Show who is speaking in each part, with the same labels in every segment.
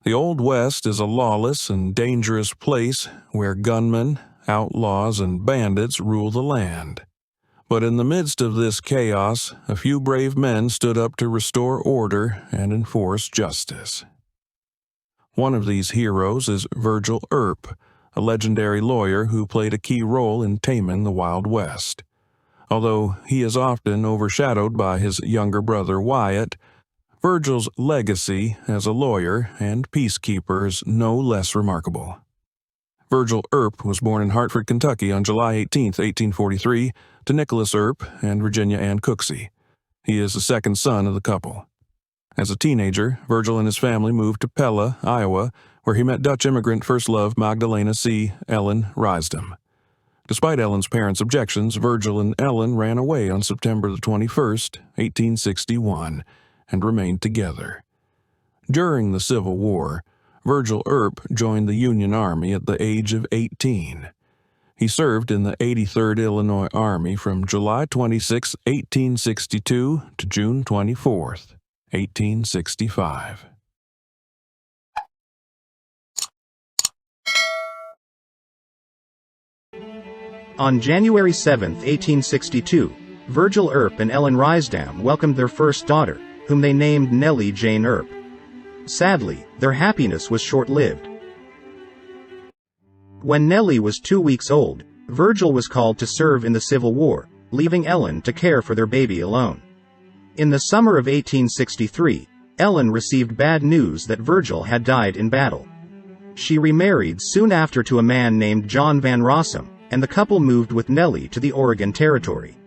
Speaker 1: The Old West is a lawless and dangerous place where gunmen, outlaws, and bandits rule the land. But in the midst of this chaos, a few brave men stood up to restore order and enforce justice. One of these heroes is Virgil Earp, a legendary lawyer who played a key role in taming the Wild West. Although he is often overshadowed by his younger brother Wyatt, Virgil's legacy as a lawyer and peacekeeper is no less remarkable. Virgil Earp was born in Hartford, Kentucky on July 18, 1843, to Nicholas Earp and Virginia Ann Cooksey. He is the second son of the couple. As a teenager, Virgil and his family moved to Pella, Iowa, where he met Dutch immigrant first love Magdalena C. Ellen Risdom. Despite Ellen's parents' objections, Virgil and Ellen ran away on September 21, 1861, and remained together. During the Civil War, Virgil Earp joined the Union Army at the age of 18. He served in the 83rd Illinois Army from July 26, 1862 to June 24, 1865.
Speaker 2: On January 7, 1862, Virgil Earp and Ellen Risdom welcomed their first daughter, whom they named Nellie Jane Earp. Sadly, their happiness was short-lived. When Nellie was 2 weeks old, Virgil was called to serve in the Civil War, leaving Ellen to care for their baby alone. In the summer of 1863, Ellen received bad news that Virgil had died in battle. She remarried soon after to a man named John Van Rossum, and the couple moved with Nellie to the Oregon Territory.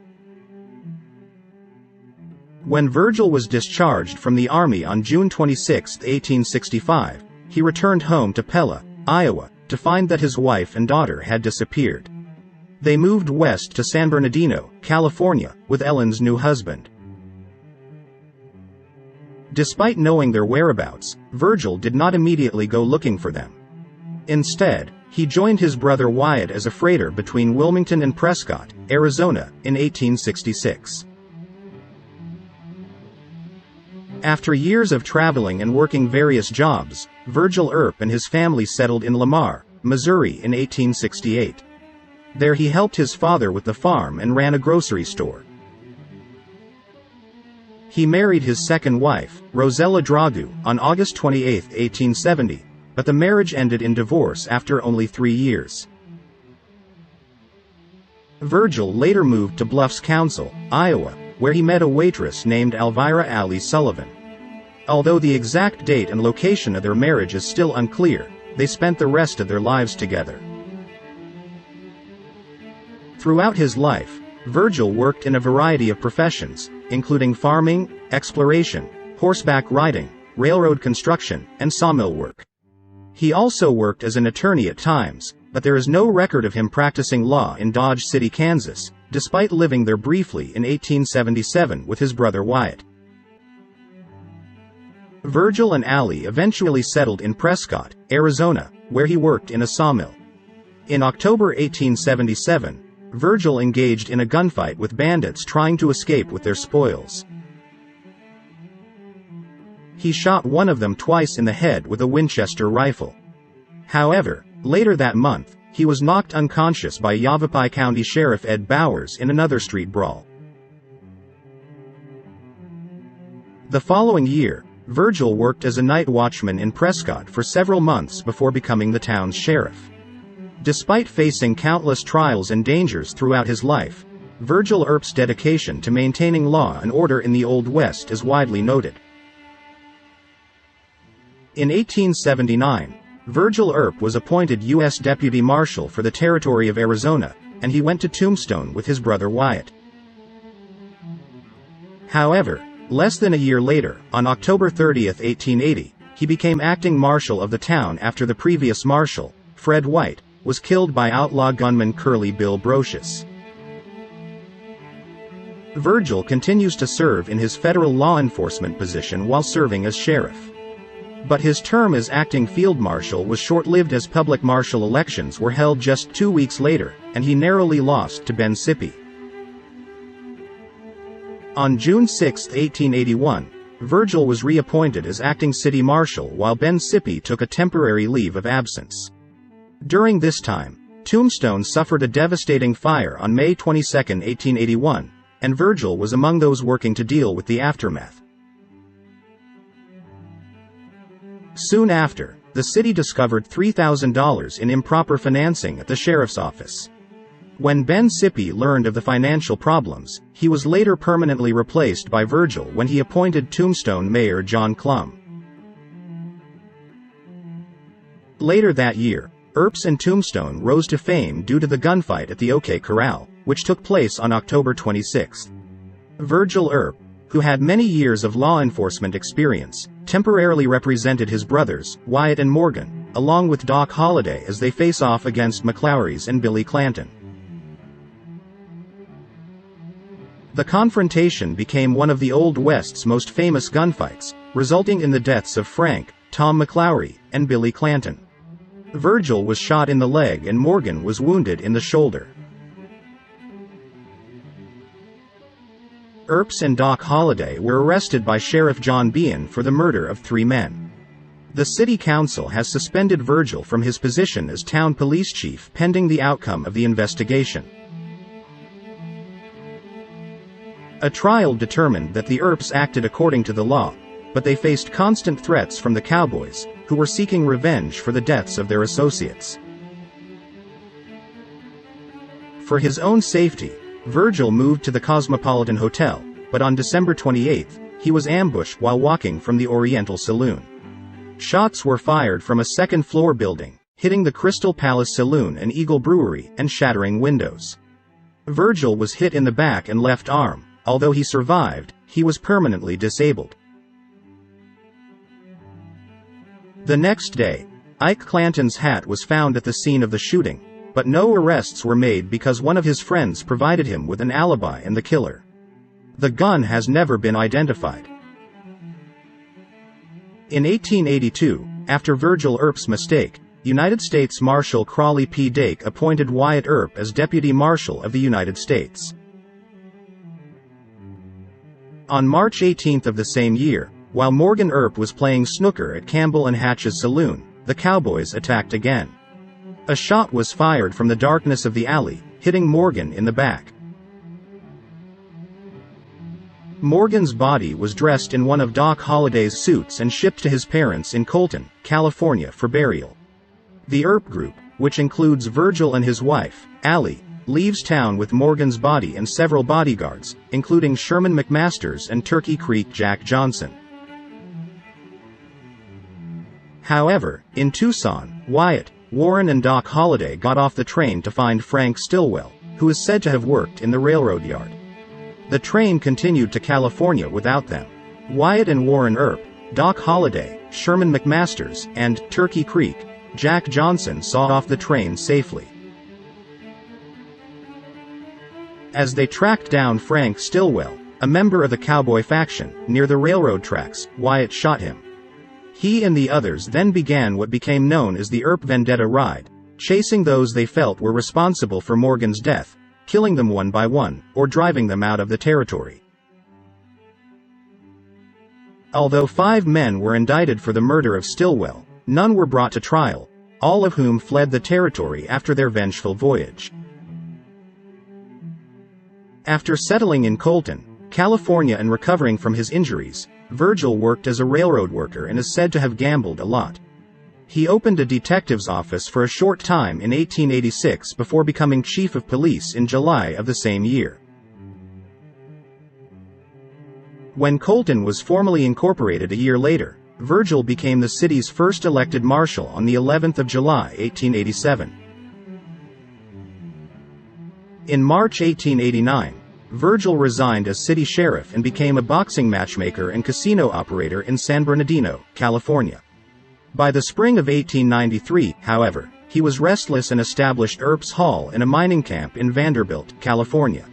Speaker 2: When Virgil was discharged from the Army on June 26, 1865, he returned home to Pella, Iowa, to find that his wife and daughter had disappeared. They moved west to San Bernardino, California, with Ellen's new husband. Despite knowing their whereabouts, Virgil did not immediately go looking for them. Instead, he joined his brother Wyatt as a freighter between Wilmington and Prescott, Arizona, in 1866. After years of traveling and working various jobs, Virgil Earp and his family settled in Lamar, Missouri in 1868. There he helped his father with the farm and ran a grocery store. He married his second wife, Rosella Dragu, on August 28, 1870, but the marriage ended in divorce after only 3 years. Virgil later moved to Bluffs Council, Iowa, where he met a waitress named Elvira Alley Sullivan. Although the exact date and location of their marriage is still unclear, they spent the rest of their lives together. Throughout his life, Virgil worked in a variety of professions, including farming, exploration, horseback riding, railroad construction, and sawmill work. He also worked as an attorney at times, but there is no record of him practicing law in Dodge City, Kansas, despite living there briefly in 1877 with his brother Wyatt. Virgil and Allie eventually settled in Prescott, Arizona, where he worked in a sawmill. In October 1877, Virgil engaged in a gunfight with bandits trying to escape with their spoils. He shot one of them twice in the head with a Winchester rifle. However, later that month, he was knocked unconscious by Yavapai County Sheriff Ed Bowers in another street brawl. The following year, Virgil worked as a night watchman in Prescott for several months before becoming the town's sheriff. Despite facing countless trials and dangers throughout his life, Virgil Earp's dedication to maintaining law and order in the Old West is widely noted. In 1879, Virgil Earp was appointed U.S. Deputy Marshal for the Territory of Arizona, and he went to Tombstone with his brother Wyatt. However, less than a year later, on October 30, 1880, he became acting marshal of the town after the previous marshal, Fred White, was killed by outlaw gunman Curly Bill Brocious. Virgil continues to serve in his federal law enforcement position while serving as sheriff. But his term as acting field marshal was short-lived as public marshal elections were held just 2 weeks later, and he narrowly lost to Ben Sippy. On June 6, 1881, Virgil was reappointed as acting city marshal while Ben Sippy took a temporary leave of absence. During this time, Tombstone suffered a devastating fire on May 22, 1881, and Virgil was among those working to deal with the aftermath. Soon after, the city discovered $3,000 in improper financing at the sheriff's office. When Ben Sippy learned of the financial problems, he was later permanently replaced by Virgil when he appointed Tombstone Mayor John Clum. Later that year, Earps and Tombstone rose to fame due to the gunfight at the OK Corral, which took place on October 26. Virgil Earp, who had many years of law enforcement experience, temporarily represented his brothers, Wyatt and Morgan, along with Doc Holliday as they face off against McLaury's and Billy Clanton. The confrontation became one of the Old West's most famous gunfights, resulting in the deaths of Frank, Tom McLaury, and Billy Clanton. Virgil was shot in the leg and Morgan was wounded in the shoulder. Earps and Doc Holliday were arrested by Sheriff John Behan for the murder of 3 men. The city council has suspended Virgil from his position as town police chief pending the outcome of the investigation. A trial determined that the Earps acted according to the law, but they faced constant threats from the Cowboys, who were seeking revenge for the deaths of their associates. For his own safety, Virgil moved to the Cosmopolitan Hotel, but on December 28, he was ambushed while walking from the Oriental Saloon. Shots were fired from a second-floor building, hitting the Crystal Palace Saloon and Eagle Brewery and shattering windows. Virgil was hit in the back and left arm. Although he survived, he was permanently disabled. The next day, Ike Clanton's hat was found at the scene of the shooting, but no arrests were made because one of his friends provided him with an alibi and the killer. The gun has never been identified. In 1882, after Virgil Earp's mistake, United States Marshal Crawley P. Dake appointed Wyatt Earp as Deputy Marshal of the United States. On March 18 of the same year, while Morgan Earp was playing snooker at Campbell and Hatch's saloon, the Cowboys attacked again. A shot was fired from the darkness of the alley, hitting Morgan in the back. Morgan's body was dressed in one of Doc Holliday's suits and shipped to his parents in Colton, California for burial. The Earp group, which includes Virgil and his wife, Allie, leaves town with Morgan's body and several bodyguards, including Sherman McMasters and Turkey Creek Jack Johnson. However, in Tucson, Wyatt, Warren and Doc Holliday got off the train to find Frank Stillwell, who is said to have worked in the railroad yard. The train continued to California without them. Wyatt and Warren Earp, Doc Holliday, Sherman McMasters, and Turkey Creek Jack Johnson saw off the train safely. As they tracked down Frank Stillwell, a member of the Cowboy faction, near the railroad tracks, Wyatt shot him. He and the others then began what became known as the Earp Vendetta Ride, chasing those they felt were responsible for Morgan's death, killing them one by one, or driving them out of the territory. Although 5 men were indicted for the murder of Stillwell, none were brought to trial, all of whom fled the territory after their vengeful voyage. After settling in Colton, California and recovering from his injuries, Virgil worked as a railroad worker and is said to have gambled a lot. He opened a detective's office for a short time in 1886 before becoming chief of police in July of the same year. When Colton was formally incorporated a year later, Virgil became the city's first elected marshal on the 11th of July, 1887. In March 1889, Virgil resigned as city sheriff and became a boxing matchmaker and casino operator in San Bernardino, California. By the spring of 1893, however, he was restless and established Earp's Hall in a mining camp in Vanderbilt, California.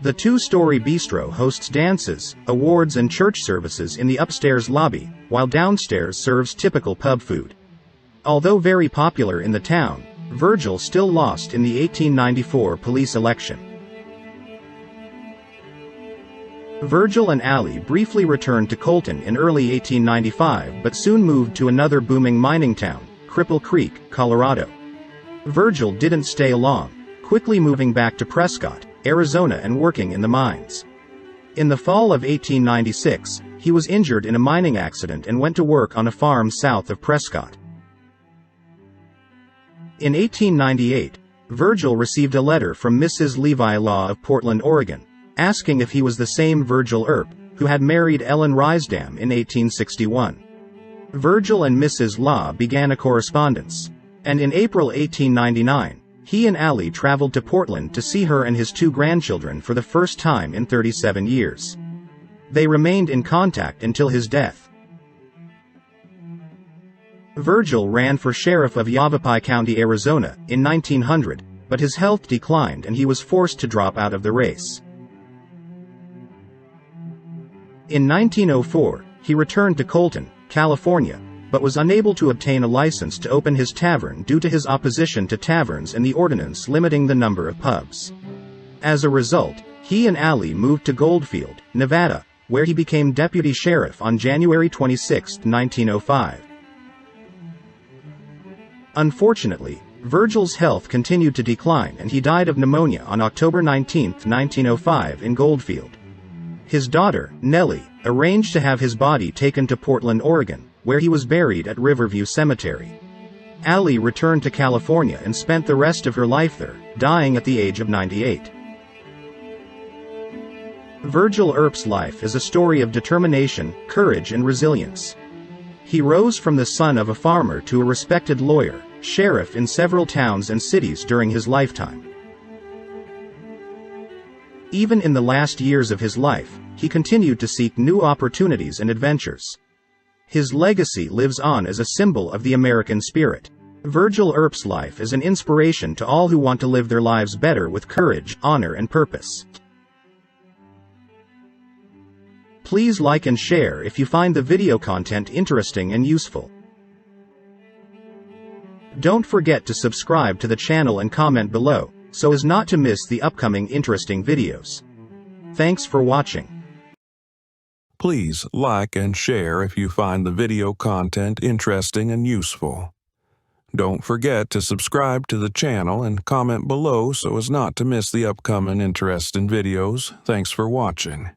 Speaker 2: The 2-story bistro hosts dances, awards and church services in the upstairs lobby, while downstairs serves typical pub food. Although very popular in the town, Virgil still lost in the 1894 police election. Virgil and Allie briefly returned to Colton in early 1895 but soon moved to another booming mining town, Cripple Creek, Colorado. Virgil didn't stay long, quickly moving back to Prescott, Arizona and working in the mines. In the fall of 1896, he was injured in a mining accident and went to work on a farm south of Prescott. In 1898, Virgil received a letter from Mrs. Levi Law of Portland, Oregon, asking if he was the same Virgil Earp, who had married Ellen Rysdam in 1861. Virgil and Mrs. Law began a correspondence, and in April 1899, he and Allie traveled to Portland to see her and his 2 grandchildren for the first time in 37 years. They remained in contact until his death. Virgil ran for sheriff of Yavapai County, Arizona, in 1900, but his health declined and he was forced to drop out of the race. In 1904, he returned to Colton, California, but was unable to obtain a license to open his tavern due to his opposition to taverns and the ordinance limiting the number of pubs. As a result, he and Allie moved to Goldfield, Nevada, where he became deputy sheriff on January 26, 1905. Unfortunately, Virgil's health continued to decline and he died of pneumonia on October 19, 1905 in Goldfield. His daughter, Nellie, arranged to have his body taken to Portland, Oregon, where he was buried at Riverview Cemetery. Allie returned to California and spent the rest of her life there, dying at the age of 98. Virgil Earp's life is a story of determination, courage and resilience. He rose from the son of a farmer to a respected lawyer, sheriff in several towns and cities during his lifetime. Even in the last years of his life, he continued to seek new opportunities and adventures. His legacy lives on as a symbol of the American spirit. Virgil Earp's life is an inspiration to all who want to live their lives better with courage, honor and purpose. Please like and share if you find the video content interesting and useful. Don't forget to subscribe to the channel and comment below, so as not to miss the upcoming interesting videos. Thanks for watching.
Speaker 1: Please like and share if you find the video content interesting and useful. Don't forget to subscribe to the channel and comment below so as not to miss the upcoming interesting videos. Thanks for watching.